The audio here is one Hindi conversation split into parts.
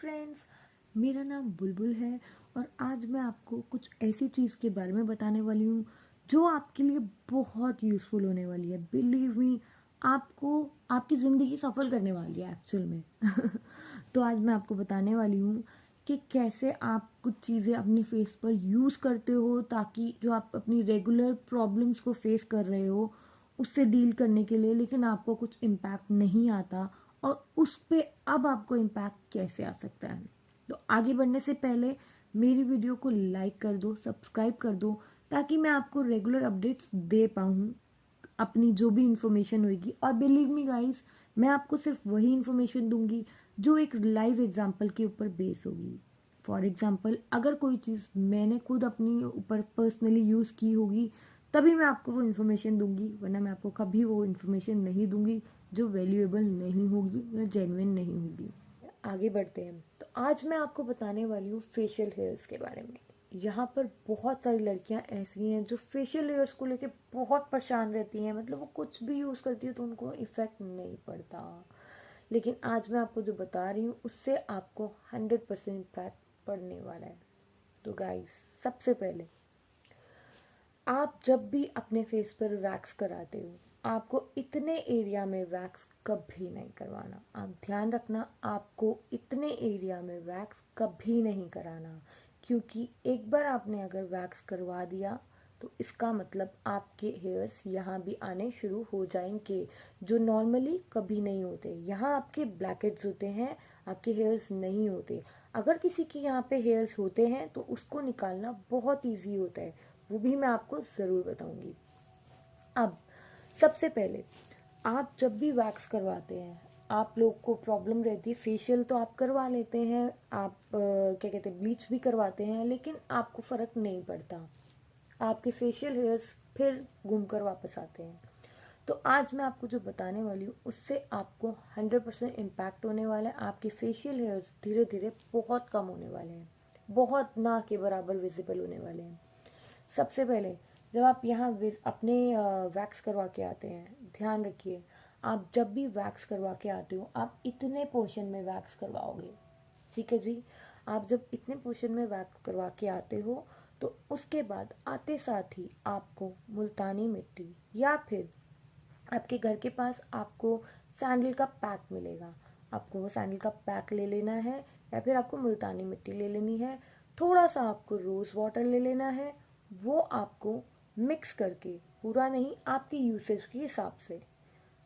फ्रेंड्स, मेरा नाम बुलबुल है और आज मैं आपको कुछ ऐसी चीज़ के बारे में बताने वाली हूँ जो आपके लिए बहुत यूज़फुल होने वाली है। बिलीव मी, आपको आपकी ज़िंदगी सफल करने वाली है एक्चुअल में। तो आज मैं आपको बताने वाली हूँ कि कैसे आप कुछ चीज़ें अपने फेस पर यूज़ करते हो ताकि जो आप अपनी रेगुलर प्रॉब्लम्स को फेस कर रहे हो उससे डील करने के लिए, लेकिन आपको कुछ इम्पैक्ट नहीं आता और उस पे अब आपको इम्पैक्ट कैसे आ सकता है। तो आगे बढ़ने से पहले मेरी वीडियो को लाइक कर दो, सब्सक्राइब कर दो ताकि मैं आपको रेगुलर अपडेट्स दे पाऊँ अपनी जो भी इंफॉर्मेशन होगी। और बिलीव मी गाइस, मैं आपको सिर्फ वही इंफॉर्मेशन दूंगी जो एक लाइव एग्जांपल के ऊपर बेस होगी। फॉर एग्जांपल, अगर कोई चीज़ मैंने खुद अपनी ऊपर पर्सनली यूज़ की होगी तभी मैं आपको वो इन्फॉर्मेशन दूंगी, वरना मैं आपको कभी वो इन्फॉर्मेशन नहीं दूंगी जो वैल्यूएबल नहीं होगी या जेन्युइन नहीं होगी। आगे बढ़ते हैं। तो आज मैं आपको बताने वाली हूँ फेशियल हेयर्स के बारे में। यहाँ पर बहुत सारी लड़कियाँ ऐसी हैं जो फेशियल हेयर्स को लेके बहुत परेशान रहती हैं, मतलब वो कुछ भी यूज़ करती है तो उनको इफ़ेक्ट नहीं पड़ता। लेकिन आज मैं आपको जो बता रही हूँ उससे आपको 100% इम्पैक्ट पड़ने वाला है। तो गाइस, सबसे पहले आप जब भी अपने फेस पर वैक्स कराते हो, आपको इतने एरिया में वैक्स कभी नहीं करवाना। आप ध्यान रखना, आपको इतने एरिया में वैक्स कभी नहीं कराना, क्योंकि एक बार आपने अगर वैक्स करवा दिया तो इसका मतलब आपके हेयर्स यहाँ भी आने शुरू हो जाएंगे, जो नॉर्मली कभी नहीं होते। यहाँ आपके ब्लैकेट्स होते हैं, आपके हेयर्स नहीं होते। अगर किसी के यहाँ पे हेयर्स होते हैं तो उसको निकालना बहुत ईजी होता है, वो भी मैं आपको ज़रूर बताऊंगी। अब सबसे पहले, आप जब भी वैक्स करवाते हैं, आप लोग को प्रॉब्लम रहती है, फेशियल तो आप करवा लेते हैं, आप क्या कहते हैं, ब्लीच भी करवाते हैं, लेकिन आपको फ़र्क नहीं पड़ता, आपके फेशियल हेयर्स फिर घूम कर वापस आते हैं। तो आज मैं आपको जो बताने वाली हूँ उससे आपको 100% इम्पैक्ट होने वाला है। आपके फेशियल हेयर्स धीरे धीरे बहुत कम होने वाले हैं, बहुत ना के बराबर विजिबल होने वाले हैं। सबसे पहले, जब आप यहाँ अपने वैक्स करवा के आते हैं, ध्यान रखिए, आप जब भी वैक्स करवा के आते हो आप इतने पोर्शन में वैक्स करवाओगे, ठीक है जी। आप जब इतने पोर्शन में वैक्स करवा के आते हो तो उसके बाद आते साथ ही आपको मुल्तानी मिट्टी या फिर आपके घर के पास आपको सैंडल का पैक मिलेगा, आपको वो सैंडल का पैक ले लेना है, या फिर आपको मुल्तानी मिट्टी ले लेनी है, थोड़ा सा आपको रोज़ वाटर ले लेना है। वो आपको मिक्स करके, पूरा नहीं, आपके यूसेज के हिसाब से,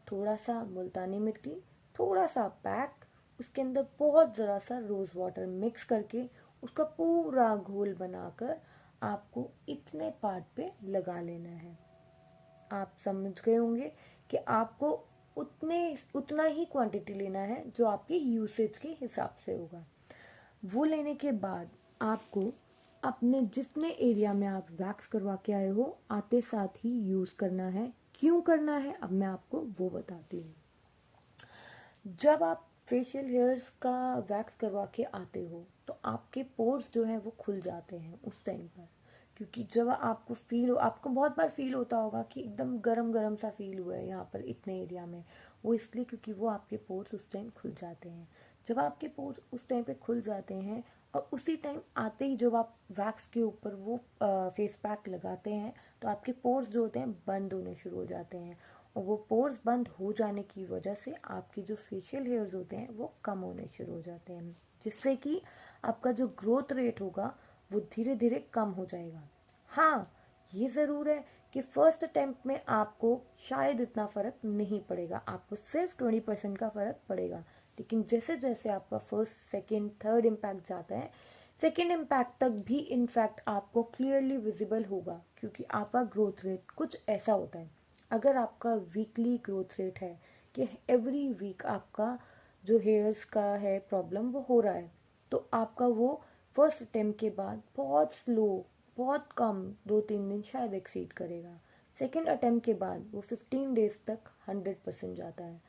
थोड़ा सा मुल्तानी मिट्टी, थोड़ा सा पैक, उसके अंदर बहुत ज़रा सा रोज़ वाटर मिक्स करके उसका पूरा घोल बनाकर आपको इतने पार्ट पे लगा लेना है। आप समझ गए होंगे कि आपको उतना ही क्वांटिटी लेना है जो आपके यूसेज के हिसाब से होगा। वो लेने के बाद आपको अपने जितने एरिया में आप वैक्स करवा के आए हो आते साथ ही यूज़ करना है। क्यों करना है अब मैं आपको वो बताती हूँ। जब आप फेशियल हेयर्स का वैक्स करवा के आते हो तो आपके पोर्स जो हैं वो खुल जाते हैं उस टाइम पर, क्योंकि जब आपको बहुत बार फील होता होगा कि एकदम गरम गरम सा फील हुआ है यहाँ पर इतने एरिया में, वो इसलिए क्योंकि वो आपके पोर्स उस टाइम खुल जाते हैं। जब आपके पोर्स उस टाइम पे खुल जाते हैं और उसी टाइम आते ही जब आप वैक्स के ऊपर वो फेस पैक लगाते हैं तो आपके पोर्स जो होते हैं बंद होने शुरू हो जाते हैं, और वो पोर्स बंद हो जाने की वजह से आपकी जो फेशियल हेयर्स होते हैं वो कम होने शुरू हो जाते हैं, जिससे कि आपका जो ग्रोथ रेट होगा वो धीरे धीरे कम हो जाएगा। हाँ, ये ज़रूर है कि फर्स्ट अटेम्प्ट में आपको शायद इतना फ़र्क नहीं पड़ेगा, आपको सिर्फ 20% का फ़र्क पड़ेगा, लेकिन जैसे जैसे आपका फर्स्ट सेकेंड थर्ड इम्पैक्ट जाता है, सेकेंड इम्पैक्ट तक भी इनफैक्ट आपको क्लियरली विजिबल होगा, क्योंकि आपका ग्रोथ रेट कुछ ऐसा होता है। अगर आपका वीकली ग्रोथ रेट है कि एवरी वीक आपका जो हेयर्स का है प्रॉब्लम वो हो रहा है, तो आपका वो फर्स्ट अटेम्प्ट के बाद बहुत स्लो, बहुत कम, 2-3 दिन शायद एक्सीड करेगा। सेकेंड अटेम्प्ट के बाद वो 15 डेज तक 100% जाता है।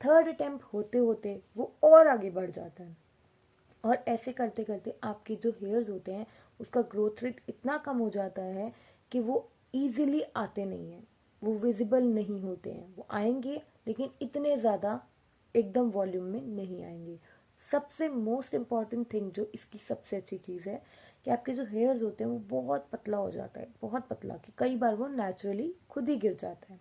थर्ड अटेम्प्ट होते होते वो और आगे बढ़ जाता है, और ऐसे करते करते आपके जो हेयर्स होते हैं उसका ग्रोथ रेट इतना कम हो जाता है कि वो ईजिली आते नहीं हैं, वो विजिबल नहीं होते हैं। वो आएंगे लेकिन इतने ज़्यादा एकदम वॉल्यूम में नहीं आएंगे। सबसे मोस्ट इम्पॉर्टेंट थिंग जो इसकी सबसे अच्छी चीज़ है कि आपके जो हेयर्स होते हैं वो बहुत पतला हो जाता है, बहुत पतला, कि कई बार वो नेचुरली खुद ही गिर जाता है।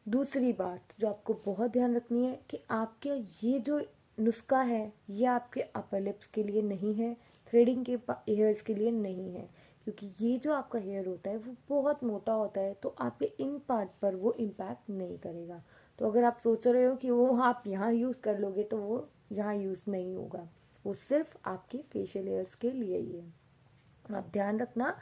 दूसरी बात जो आपको बहुत ध्यान रखनी है कि आपके ये जो नुस्खा है ये आपके अपर लिप्स के लिए नहीं है, थ्रेडिंग के हेयर्स के लिए नहीं है, क्योंकि ये जो आपका हेयर होता है वो बहुत मोटा होता है, तो आपके इन पार्ट पर वो इम्पैक्ट नहीं करेगा। तो अगर आप सोच रहे हो कि वो आप यहाँ यूज़ कर लोगे तो वो यहाँ यूज़ नहीं होगा, वो सिर्फ आपके फेशियल हेयर्स के लिए ही है। आप ध्यान रखना,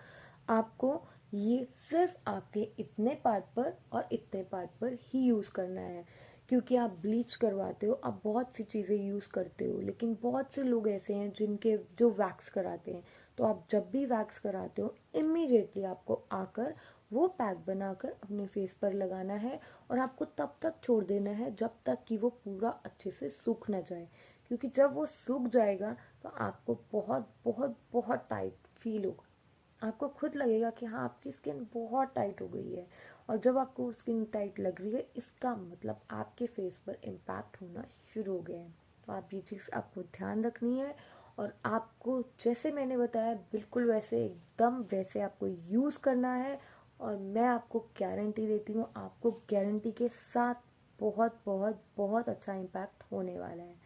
आपको ये सिर्फ आपके इतने पार्ट पर और इतने पार्ट पर ही यूज़ करना है, क्योंकि आप ब्लीच करवाते हो, आप बहुत सी चीज़ें यूज़ करते हो, लेकिन बहुत से लोग ऐसे हैं जिनके जो वैक्स कराते हैं। तो आप जब भी वैक्स कराते हो इमीडिएटली आपको आकर वो पैक बनाकर अपने फेस पर लगाना है, और आपको तब तक छोड़ देना है जब तक कि वो पूरा अच्छे से सूख ना जाए, क्योंकि जब वो सूख जाएगा तो आपको बहुत बहुत बहुत टाइट फील होगा, आपको खुद लगेगा कि हाँ आपकी स्किन बहुत टाइट हो गई है। और जब आपको स्किन टाइट लग रही है इसका मतलब आपके फेस पर इम्पैक्ट होना शुरू हो गया है। तो आप ये चीज़ आपको ध्यान रखनी है, और आपको जैसे मैंने बताया बिल्कुल वैसे एकदम वैसे आपको यूज़ करना है, और मैं आपको गारंटी देती हूँ, आपको गारंटी के साथ बहुत बहुत बहुत अच्छा इम्पैक्ट होने वाला है।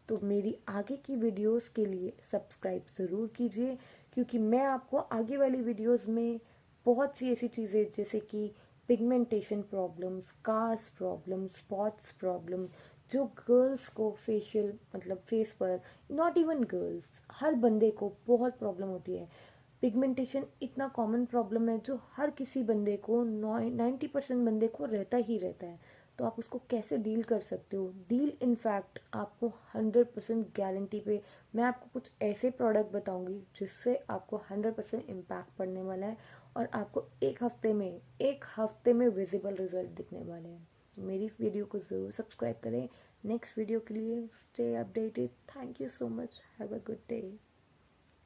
तो मेरी आगे की वीडियोस के लिए सब्सक्राइब ज़रूर कीजिए, क्योंकि मैं आपको आगे वाली वीडियोस में बहुत सी ऐसी चीज़ें जैसे कि pigmentation problem, scars problem, spots problem, जो गर्ल्स को फेशियल मतलब फेस पर, नॉट इवन गर्ल्स, हर बंदे को बहुत प्रॉब्लम होती है। पिगमेंटेशन इतना कॉमन प्रॉब्लम है जो हर किसी बंदे को 90% बंदे को रहता ही रहता है। तो आप उसको कैसे डील कर सकते हो, डील इनफैक्ट आपको 100% गारंटी पे मैं आपको कुछ ऐसे प्रोडक्ट बताऊंगी जिससे आपको 100% इम्पैक्ट पड़ने वाला है, और आपको एक हफ्ते में विजिबल रिजल्ट दिखने वाले हैं। तो मेरी वीडियो को ज़रूर सब्सक्राइब करें। नेक्स्ट वीडियो के लिए stay updated. Thank you so much, have a good day.